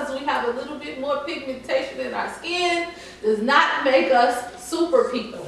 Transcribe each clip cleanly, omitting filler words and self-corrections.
because we have a little bit more pigmentation in our skin does not make us super people.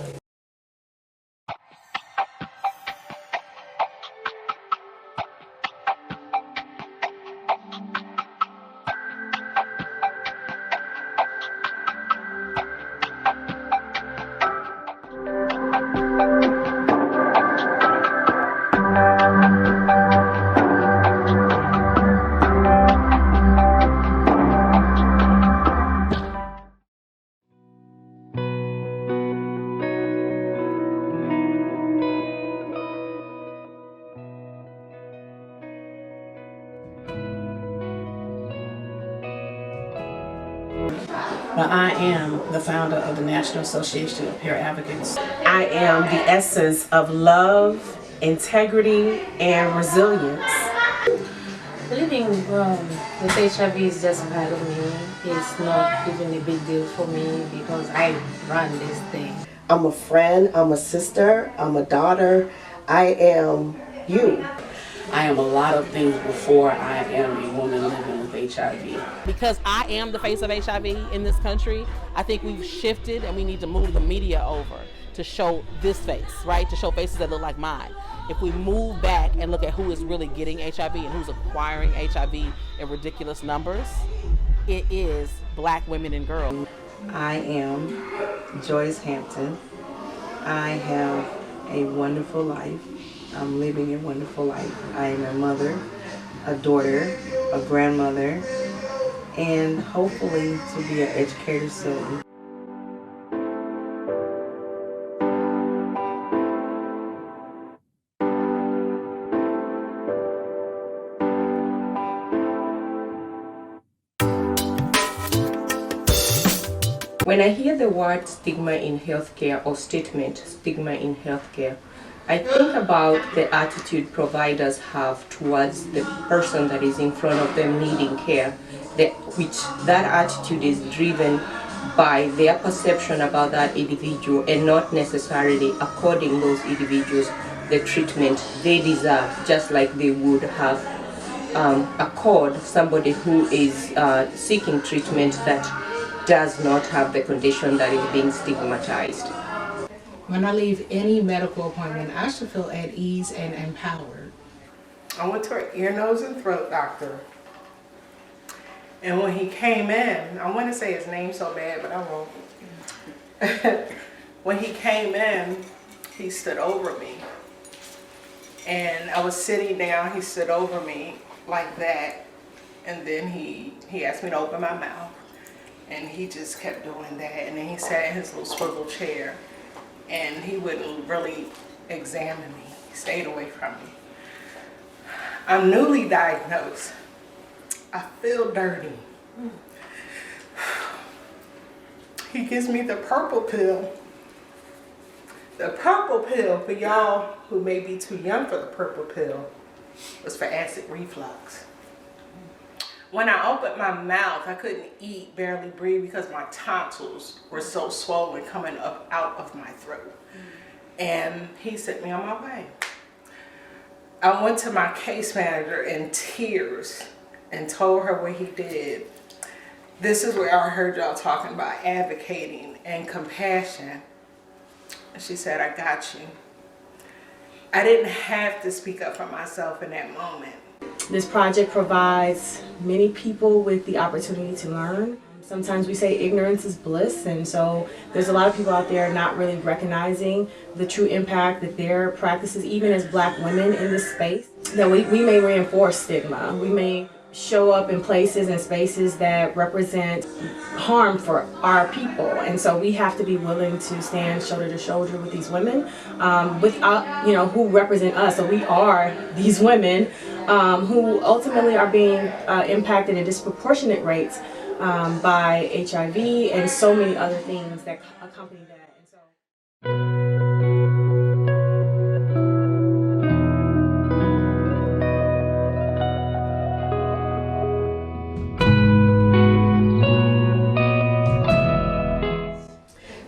Well, I am the founder of the National Association of Peer Advocates. I am the essence of love, integrity, and resilience. Living with HIV is just part of me. It's not even a big deal for me because I run this thing. I'm a friend, I'm a sister, I'm a daughter. I am you. I am a lot of things before I am a woman living with HIV. Because I am the face of HIV in this country, I think we've shifted and we need to move the media over to show this face, right? To show faces that look like mine. If we move back and look at who is really getting HIV and who's acquiring HIV in ridiculous numbers, it is Black women and girls. I am Joyce Hampton. I have a wonderful life. I'm living a wonderful life. I am a mother, a daughter, a grandmother, and hopefully to be an educator soon. When I hear the word stigma in healthcare or statement stigma in healthcare, I think about the attitude providers have towards the person that is in front of them needing care, which that attitude is driven by their perception about that individual and not necessarily according those individuals the treatment they deserve, just like they would have accord somebody who is seeking treatment that does not have the condition that is being stigmatized. When I leave any medical appointment, I should feel at ease and empowered. I went to an ear, nose, and throat doctor. And when he came in, I want to say his name so bad, but I won't. When he came in, he stood over me. And I was sitting down, he stood over me like that. And then he asked me to open my mouth. And he just kept doing that. And then he sat in his little swivel chair. And he wouldn't really examine me. He stayed away from me. I'm newly diagnosed. I feel dirty. He gives me the purple pill. The purple pill, for y'all who may be too young for the purple pill, was for acid reflux. When I opened my mouth, I couldn't eat, barely breathe, because my tonsils were so swollen coming up out of my throat. And he sent me on my way. I went to my case manager in tears and told her what he did. This is where I heard y'all talking about advocating and compassion. And she said, I got you. I didn't have to speak up for myself in that moment. This project provides many people with the opportunity to learn. Sometimes we say ignorance is bliss, and so there's a lot of people out there not really recognizing the true impact that their practices, even as Black women in this space, that we may reinforce stigma. We may show up in places and spaces that represent harm for our people, and so we have to be willing to stand shoulder to shoulder with these women, who represent us. So we are these women who ultimately are being impacted at disproportionate rates by HIV and so many other things that accompany that. And so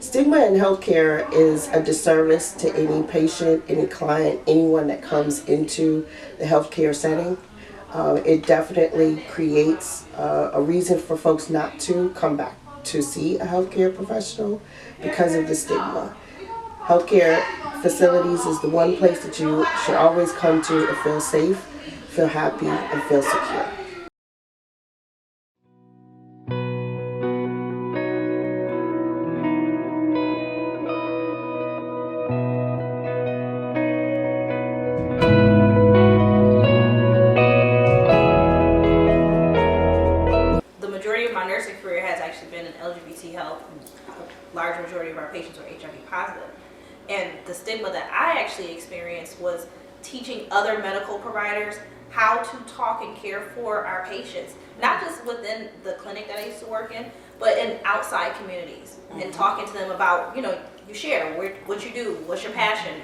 Stigma in healthcare is a disservice to any patient, any client, anyone that comes into the healthcare setting. It definitely creates a reason for folks not to come back to see a healthcare professional because of the stigma. Healthcare facilities is the one place that you should always come to and feel safe, feel happy, and feel secure. The majority of my nursing career has actually been in LGBT health. A large majority of our patients are HIV positive. And the stigma that I actually experienced was teaching other medical providers how to talk and care for our patients, not just within the clinic that I used to work in, but in outside communities, and talking to them about, you share what you do, what's your passion,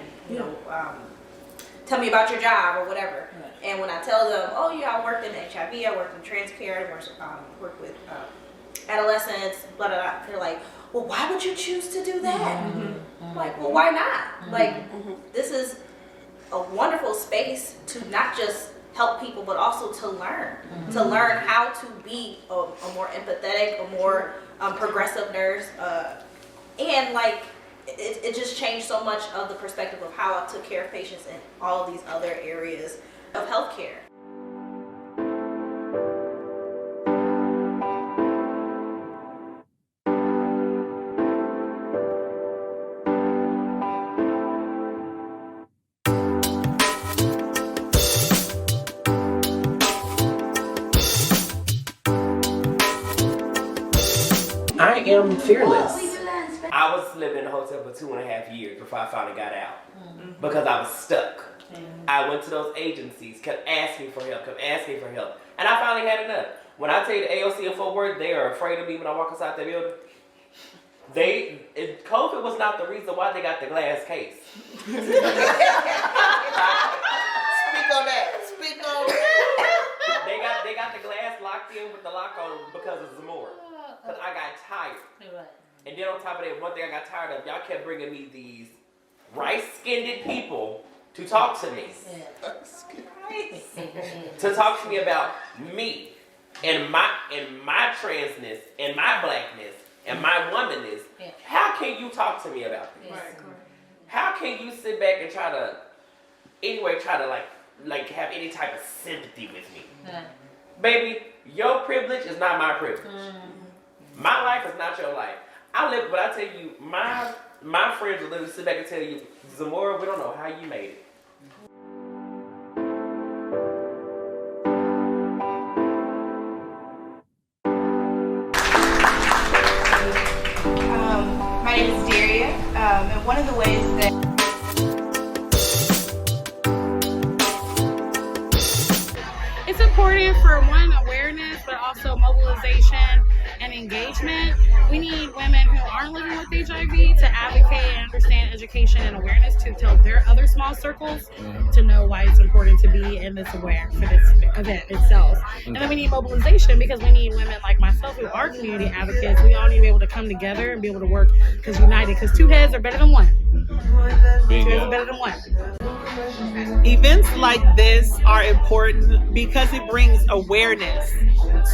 tell me about your job or whatever. And when I tell them, oh yeah, I worked in HIV, I worked in trans care, I worked with adolescents, blah, blah, blah, they're like, well, why would you choose to do that? Like, well, why not? Like, this is a wonderful space to not just help people, but also to learn how to be a more empathetic, a more progressive nurse. And like, it just changed so much of the perspective of how I took care of patients in all of these other areas of healthcare. I am fearless. I was living in a hotel for 2.5 years before I finally got out because I was stuck. I went to those agencies, kept asking for help, and I finally had enough. When I tell you the AOC in Fort Worth, they are afraid of me when I walk inside the building. COVID was not the reason why they got the glass case. Speak on that. They got the glass locked in with the lock on because of Zamora. Because I got tired. And then on top of that, one thing I got tired of, y'all kept bringing me these rice-skinned people to talk to me. To talk to me about me and my transness and my blackness and my womanness. How can you talk to me about this? How can you sit back and try to like have any type of sympathy with me? Baby, your privilege is not my privilege. My life is not your life. But I tell you, my friends will literally sit back and tell you, Zamora, we don't know how you made it. My name is Daria, and one of the ways that it's important for one, awareness, but also mobilization and engagement. We need women who aren't living with HIV to advocate and understand education and awareness to tell their other small circles to know why it's important to be in this aware for this event itself. And then we need mobilization because we need women like myself who are community advocates. We all need to be able to come together and be able to work because united, because two heads are better than one. Two heads are better than one. Events like this are important because it brings awareness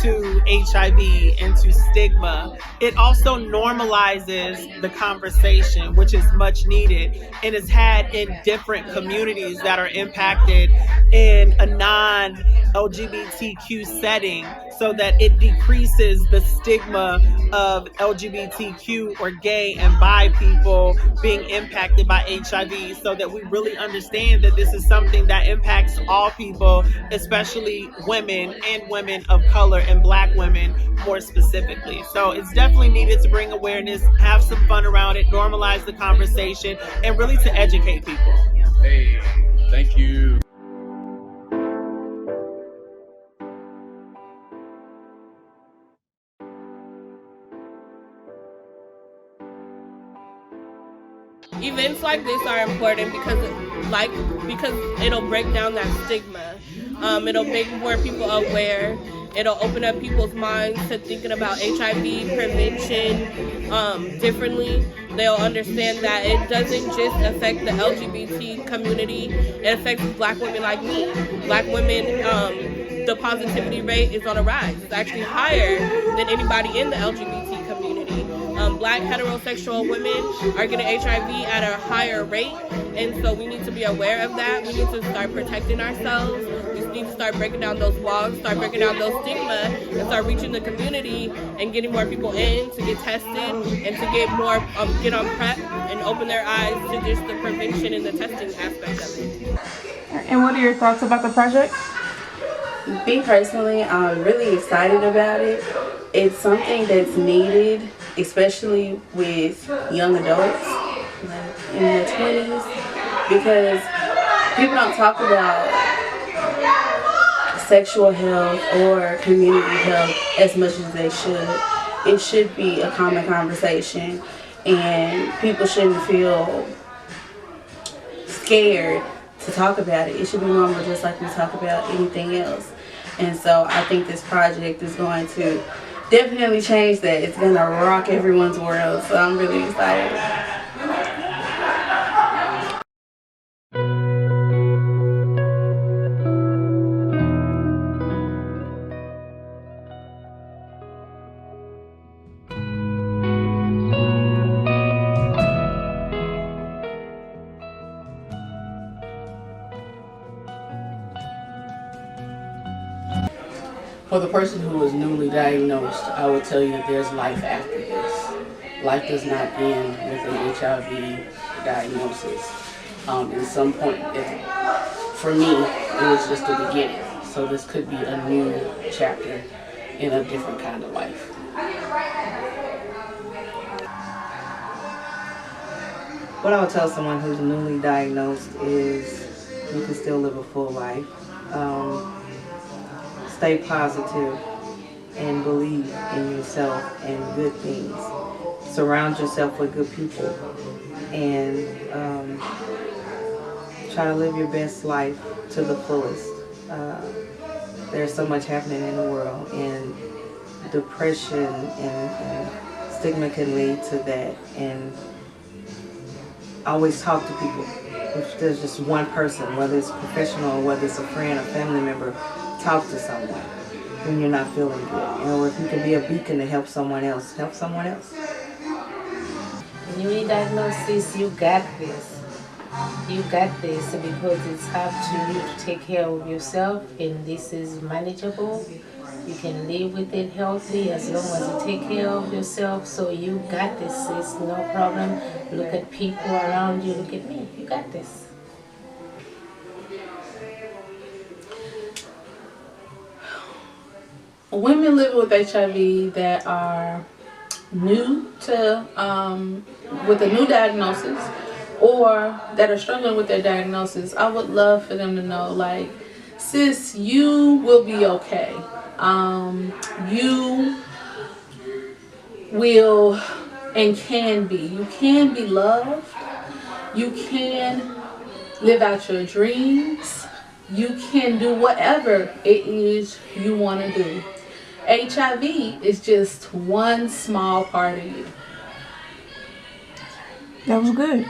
to HIV and to stigma. It also normalizes the conversation, which is much needed and is had in different communities that are impacted in a non-LGBTQ setting, so that it decreases the stigma of LGBTQ or gay and bi people being impacted by HIV, so that we really understand that this is something that impacts all people, especially women and women of color and Black women more specifically. So it's definitely needed to bring awareness, have some fun around it, normalize the conversation, and really to educate people. Hey, thank you. Events like this are important because it'll break down that stigma. It'll make more people aware. It'll open up people's minds to thinking about HIV prevention differently. They'll understand that it doesn't just affect the LGBT community. It affects Black women like me. Black women the positivity rate is on a rise. It's actually higher than anybody in the LGBT community. Black heterosexual women are getting HIV at a higher rate, and so we need to be aware of that. We need to start protecting ourselves. We need to start breaking down those walls, start breaking down those stigma, and start reaching the community and getting more people in to get tested and to get more get on PrEP and open their eyes to just the prevention and the testing aspect of it. And what are your thoughts about the project? Me personally, I'm really excited about it. It's something that's needed, especially with young adults in their 20s, because people don't talk about sexual health or community health as much as they should. It should be a common conversation, and people shouldn't feel scared to talk about it. It should be normal, just like we talk about anything else. And so I think this project is going to definitely change that. It's going to rock everyone's world, so I'm really excited. For the person who is newly diagnosed, I would tell you that there's life after this. Life does not end with an HIV diagnosis. At some point, for me, it was just the beginning. So this could be a new chapter in a different kind of life. What I would tell someone who's newly diagnosed is you can still live a full life. Stay positive and believe in yourself and good things. Surround yourself with good people and try to live your best life to the fullest. There's so much happening in the world, and depression and stigma can lead to that. And always talk to people. If there's just one person, whether it's professional or whether it's a friend or family member, talk to someone when you're not feeling good. Or if you can be a beacon to help someone else, help someone else. Newly diagnosis, you got this. You got this because it's up to you to take care of yourself, and this is manageable. You can live with it healthy as long as you take care of yourself. So you got this. It's no problem. Look at people around you. Look at me. You got this. Women living with HIV that are new to, with a new diagnosis, or that are struggling with their diagnosis, I would love for them to know, like, sis, you will be okay. You will and can be. You can be loved. You can live out your dreams. You can do whatever it is you want to do. HIV is just one small part of you. That was good.